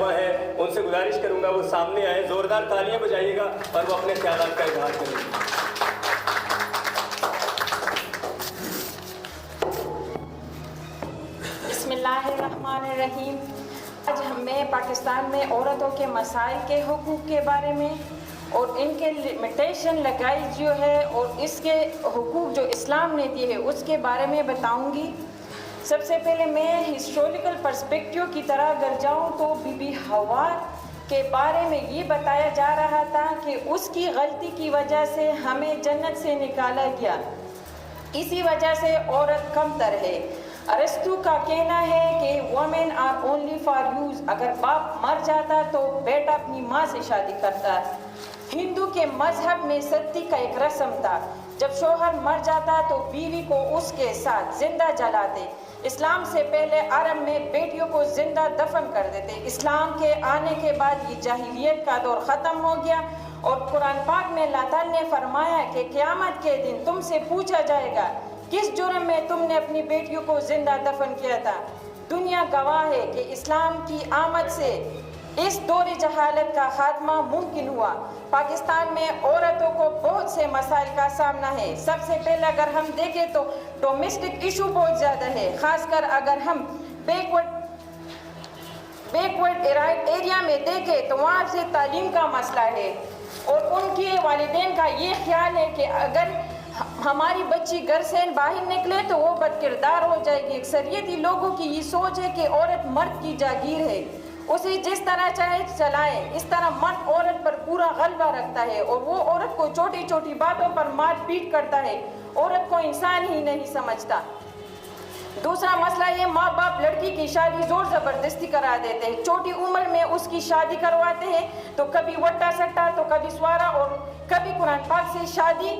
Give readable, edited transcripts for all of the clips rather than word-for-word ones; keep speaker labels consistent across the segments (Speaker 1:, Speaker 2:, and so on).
Speaker 1: صاحبہ ہیں ان سے گزارش کروں گا وہ سامنے آئیں، زوردار تالیاں بجائیے گا اور وہ اپنے خیالات کا اظہار کریں گے۔
Speaker 2: بسم اللہ الرحمن الرحیم۔ آج ہمیں پاکستان میں عورتوں کے مسائل کے حقوق کے بارے میں اور ان کے لمیٹیشن لگائی جو ہے اور اس کے حقوق جو اسلام نے دیے ہے اس کے بارے میں بتاؤں گی۔ سب سے پہلے میں ہسٹوریکل پرسپیکٹیو کی طرح اگر جاؤں تو بی بی حوا کے بارے میں یہ بتایا جا رہا تھا کہ اس کی غلطی کی وجہ سے ہمیں جنت سے نکالا گیا، اسی وجہ سے عورت کم تر ہے۔ ارسطو کا کہنا ہے کہ women are only for use, اگر باپ مر جاتا تو بیٹا اپنی ماں سے شادی کرتا ہے۔ ہندو کے مذہب میں ستی کا ایک رسم تھا، جب شوہر مر جاتا تو بیوی کو اس کے ساتھ زندہ جلاتے۔ اسلام سے پہلے عرب میں بیٹیوں کو زندہ دفن کر دیتے۔ اسلام کے آنے کے بعد یہ جاہلیت کا دور ختم ہو گیا اور قرآن پاک میں اللہ تعالیٰ نے فرمایا کہ قیامت کے دن تم سے پوچھا جائے گا کس جرم میں تم نے اپنی بیٹیوں کو زندہ دفن کیا تھا۔ دنیا گواہ ہے کہ اسلام کی آمد سے اس دور جہالت کا خاتمہ ممکن ہوا۔ پاکستان میں عورتوں کو بہت سے مسائل کا سامنا ہے۔ سب سے پہلے اگر ہم دیکھیں تو ڈومیسٹک ایشو بہت زیادہ ہے، خاص کر اگر ہم بیکورڈ ایریا میں دیکھیں تو وہاں سے تعلیم کا مسئلہ ہے اور ان کے والدین کا یہ خیال ہے کہ اگر ہماری بچی گھر سے باہر نکلے تو وہ بد کردار ہو جائے گی۔ اکثریتی لوگوں کی یہ سوچ ہے کہ عورت مرد کی جاگیر ہے، اسے جس طرح چاہے چلائے۔ اس طرح مرد عورت پر پورا غلبہ رکھتا ہے اور وہ عورت کو چھوٹی چھوٹی باتوں پر مار پیٹ کرتا ہے، عورت کو انسان ہی نہیں سمجھتا۔ دوسرا مسئلہ یہ ماں باپ لڑکی کی شادی زور زبردستی کرا دیتے ہیں، چھوٹی عمر میں اس کی شادی کرواتے ہیں تو کبھی وٹا سٹا تو کبھی سوارا اور کبھی قرآن پاک سے شادی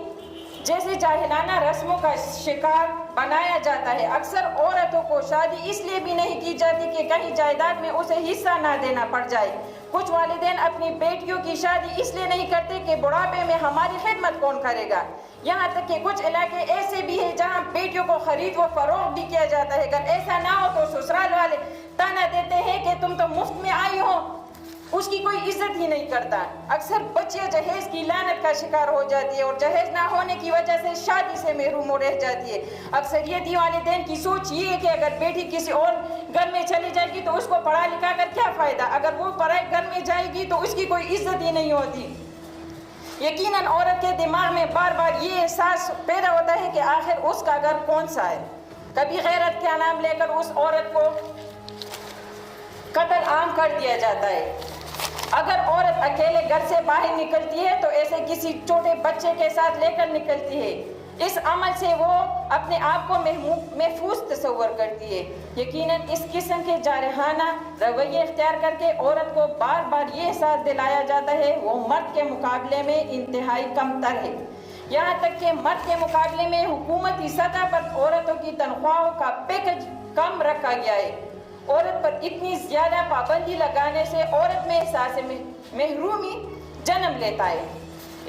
Speaker 2: جیسے جاہلانہ رسموں کا شکار بنایا جاتا ہے۔ اکثر عورتوں کو شادی اس لیے بھی نہیں کی جاتی کہ کہیں جائیداد میں اسے حصہ نہ دینا پڑ جائے۔ کچھ والدین اپنی بیٹیوں کی شادی اس لیے نہیں کرتے کہ بڑھاپے میں ہماری خدمت کون کرے گا۔ یہاں تک کہ کچھ علاقے ایسے بھی ہیں جہاں بیٹیوں کو خرید و فروخت بھی کیا جاتا ہے۔ اگر ایسا نہ ہو تو سسرال والے تانا دیتے ہیں کہ تم تو مفت میں آئی ہو، اس کی کوئی عزت ہی نہیں کرتا۔ اکثر بچیاں جہیز کی لعنت کا شکار ہو جاتی ہے اور جہیز نہ ہونے کی وجہ سے شادی سے محروم ہو رہ جاتی ہے۔ اکثریتی والدین کی سوچ یہ ہے کہ اگر بیٹی کسی اور گھر میں چلی جائے گی تو اس کو پڑھا لکھا کر کیا فائدہ، اگر وہ پرائے گھر میں جائے گی تو اس کی کوئی عزت ہی نہیں ہوتی۔ یقیناً عورت کے دماغ میں بار بار یہ احساس پیدا ہوتا ہے کہ آخر اس کا گھر کون سا ہے۔ کبھی غیرت کا نام لے کر اس عورت کو قتل عام کر دیا جاتا ہے۔ اگر عورت اکیلے گھر سے باہر نکلتی ہے تو ایسے کسی چھوٹے بچے کے ساتھ لے کر نکلتی ہے۔ اس عمل سے وہ اپنے آپ کو محفوظ تصور کرتی ہے۔ یقیناً اس قسم کے جارحانہ رویے اختیار کر کے عورت کو بار بار یہ احساس دلایا جاتا ہے وہ مرد کے مقابلے میں انتہائی کم تر ہے۔ یہاں تک کہ مرد کے مقابلے میں حکومتی سطح پر عورتوں کی تنخواہوں کا پیکج کم رکھا گیا ہے۔ عورت پر اتنی زیادہ پابندی لگانے سے عورت میں احساس محرومی جنم لیتا ہے۔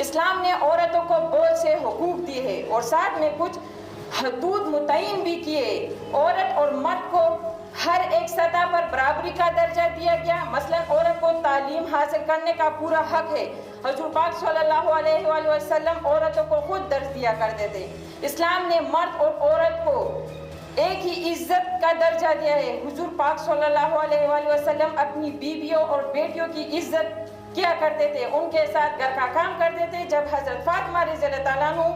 Speaker 2: اسلام نے عورتوں کو بہت سے حقوق دیے ہیں اور ساتھ میں کچھ حدود متعین بھی کیے۔ عورت اور مرد کو ہر ایک سطح پر برابری کا درجہ دیا گیا۔ مثلا عورت کو تعلیم حاصل کرنے کا پورا حق ہے۔ حضور پاک صلی اللہ علیہ وآلہ وسلم عورتوں کو خود درس دیا کرتے تھے۔ اسلام نے مرد اور عورت کو ایک ہی عزت کا درجہ دیا ہے۔ حضور پاک صلی اللہ علیہ وآلہ وسلم اپنی بیویوں اور بیٹیوں کی عزت کیا کرتے تھے، ان کے ساتھ گھر کا کام کرتے تھے۔ جب حضرت فاطمہ رضی اللہ تعالیٰ عنہ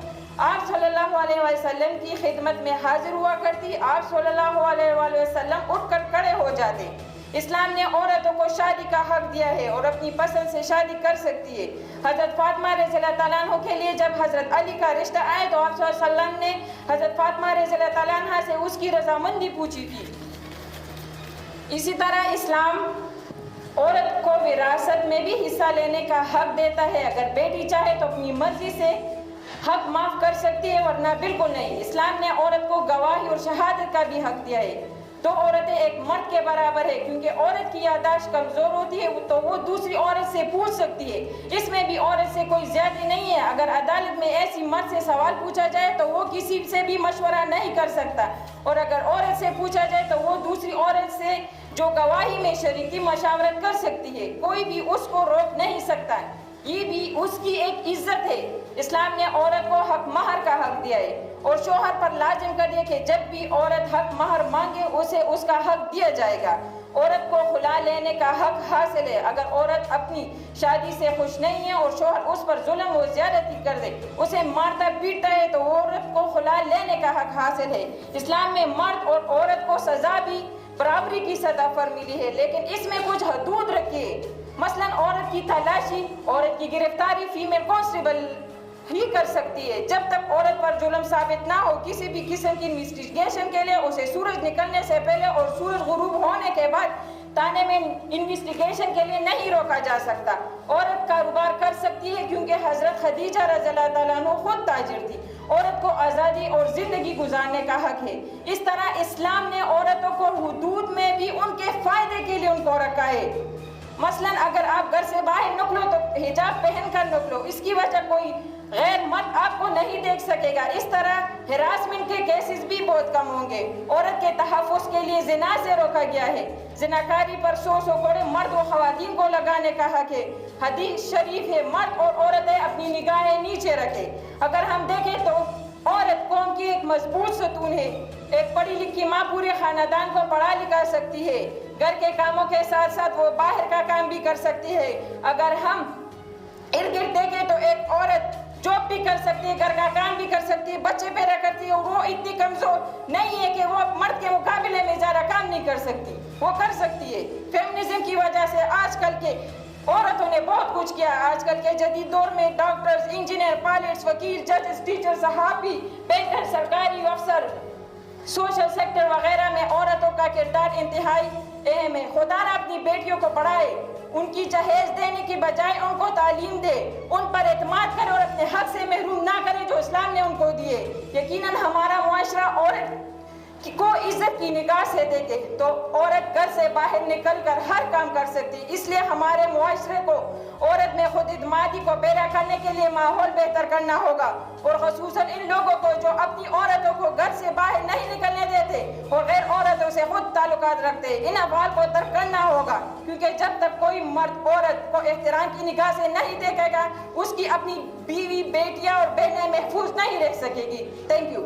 Speaker 2: آپ صلی اللہ علیہ وسلم کی خدمت میں حاضر ہوا کرتی، آپ صلی اللہ علیہ وآلہ وسلم اٹھ کر کھڑے ہو جاتے۔ اسلام نے عورتوں کو شادی کا حق دیا ہے اور اپنی پسند سے شادی کر سکتی ہے۔ حضرت فاطمہ رضی اللہ تعالیٰ عنہ کے لیے جب حضرت علی کا رشتہ آئے تو آپ صلی اللہ علیہ وسلم نے حضرت فاطمہ رضی اللہ تعالیٰ عنہ سے اس کی رضامندی پوچھی تھی۔ اسی طرح اسلام عورت کو وراثت میں بھی حصہ لینے کا حق دیتا ہے۔ اگر بیٹی چاہے تو اپنی مرضی سے حق معاف کر سکتی ہے ورنہ بالکل نہیں۔ اسلام نے عورت کو گواہی اور شہادت کا بھی حق دیا ہے۔ دو عورتیں ایک مرد کے برابر ہے کیونکہ عورت کی یادداشت کمزور ہوتی ہے تو وہ دوسری عورت سے پوچھ سکتی ہے، اس میں بھی عورت سے کوئی زیادتی نہیں ہے۔ اگر عدالت میں ایسی مرد سے سوال پوچھا جائے تو وہ کسی سے بھی مشورہ نہیں کر سکتا، اور اگر عورت سے پوچھا جائے تو وہ دوسری عورت سے جو گواہی میں شریکی مشاورت کر سکتی ہے، کوئی بھی اس کو روک نہیں سکتا ہے، یہ بھی اس کی ایک عزت ہے۔ اسلام نے عورت کو حق مہر کا حق دیا ہے اور شوہر پر لازم کر دیا کہ جب بھی عورت حق مہر مانگے اسے اس کا حق دیا جائے گا۔ عورت کو خلا لینے کا حق حاصل ہے۔ اگر عورت اپنی شادی سے خوش نہیں ہے اور شوہر اس پر ظلم و زیادتی کر دے، اسے مارتا پیٹتا ہے، تو عورت کو خلا لینے کا حق حاصل ہے۔ اسلام میں مرد اور عورت کو سزا بھی برابری کی سطح پر ملی ہے، لیکن اس میں کچھ حدود رکھیے۔ مثلاً عورت کی تلاشی، عورت کی گرفتاری فیمیل کانسٹیبل ہی کر سکتی ہے۔ جب تک عورت پر ظلم ثابت نہ ہو، کسی بھی قسم کی انویسٹیگیشن کے لیے اسے سورج نکلنے سے پہلے اور سورج غروب ہونے کے بعد تانے میں انویسٹیگیشن کے لیے نہیں روکا جا سکتا۔ عورت کاروبار کر سکتی ہے کیونکہ حضرت خدیجہ رضی اللہ تعالیٰ عنہ خود تاجر تھی۔ عورت کو آزادی اور زندگی گزارنے کا حق ہے۔ اس طرح اسلام نے عورتوں کو حدود میں بھی ان کے فائدے کے لیے ان کو رکھا ہے۔ مثلاً اگر آپ گھر سے باہر نکلو تو حجاب پہن کر نکلو، اس کی وجہ کوئی غیر مرد آپ کو نہیں دیکھ سکے گا۔ اس طرح ہراسمنٹ کے کیسز بھی بہت کم ہوں گے۔ عورت کے تحفظ کے لیے زنا سے روکا گیا ہے۔ زناکاری پر 100 کوڑے مرد و خواتین کو لگانے کا حق ہے۔ حدیث شریف ہے، مرد اور عورتیں اپنی نگاہیں نیچے رکھیں۔ اگر ہم دیکھیں تو عورت قوم کی ایک مضبوط ستون ہے۔ ایک پڑھی لکھی ماں پورے خاندان کو پڑھا لکھا سکتی ہے۔ گھر کے کاموں کے ساتھ ساتھ وہ باہر کا کام بھی کر سکتی ہے۔ اگر ہم ارد گرد دیکھیں تو ایک عورت جاب بھی کر سکتی ہے، گھر کا کام بھی کر سکتی ہے، بچے پیدا کرتی ہے، اور وہ اتنی کمزور نہیں ہے کہ وہ مرد کے مقابلے میں زیادہ کام نہیں کر سکتی، وہ کر سکتی ہے۔ فیمنزم کی وجہ سے آج کل کے عورتوں نے بہت کچھ کیا۔ آج کل کے جدید دور میں ڈاکٹرز، انجینئر، پائلٹس، وکیل، ججز، ٹیچر، صحافی، پینٹر، سرکاری افسر، سوشل سیکٹر وغیرہ میں عورتوں کا کردار انتہائی اہم ہے۔ خدا نہ اپنی بیٹیوں کو پڑھائے، ان کی جہیز دینے کی بجائے ان کو تعلیم دے، ان پر اعتماد کرے اور اپنے حق سے محروم نہ کرے جو اسلام نے ان کو دیے۔ یقیناً ہمارا معاشرہ عورت کو عزت کی نگاہ سے دیکھے تو عورت گھر سے باہر نکل کر ہر کام کر سکتی، اس لیے ہمارے معاشرے کو عورت میں خود اعتمادی کو پیدا کرنے کے لیے ماحول بہتر کرنا ہوگا، اور خصوصاً ان لوگوں کو جو اپنی عورتوں کو گھر سے باہر نہیں نکلنے دیتے اور غیر عورتوں سے خود تعلقات رکھتے، ان افعال کو ترک کرنا ہوگا، کیونکہ جب تک کوئی مرد عورت کو احترام کی نگاہ سے نہیں دیکھے گا، اس کی اپنی بیوی، بیٹیاں اور بہنیں محفوظ نہیں رہ سکے گی۔ Thank you.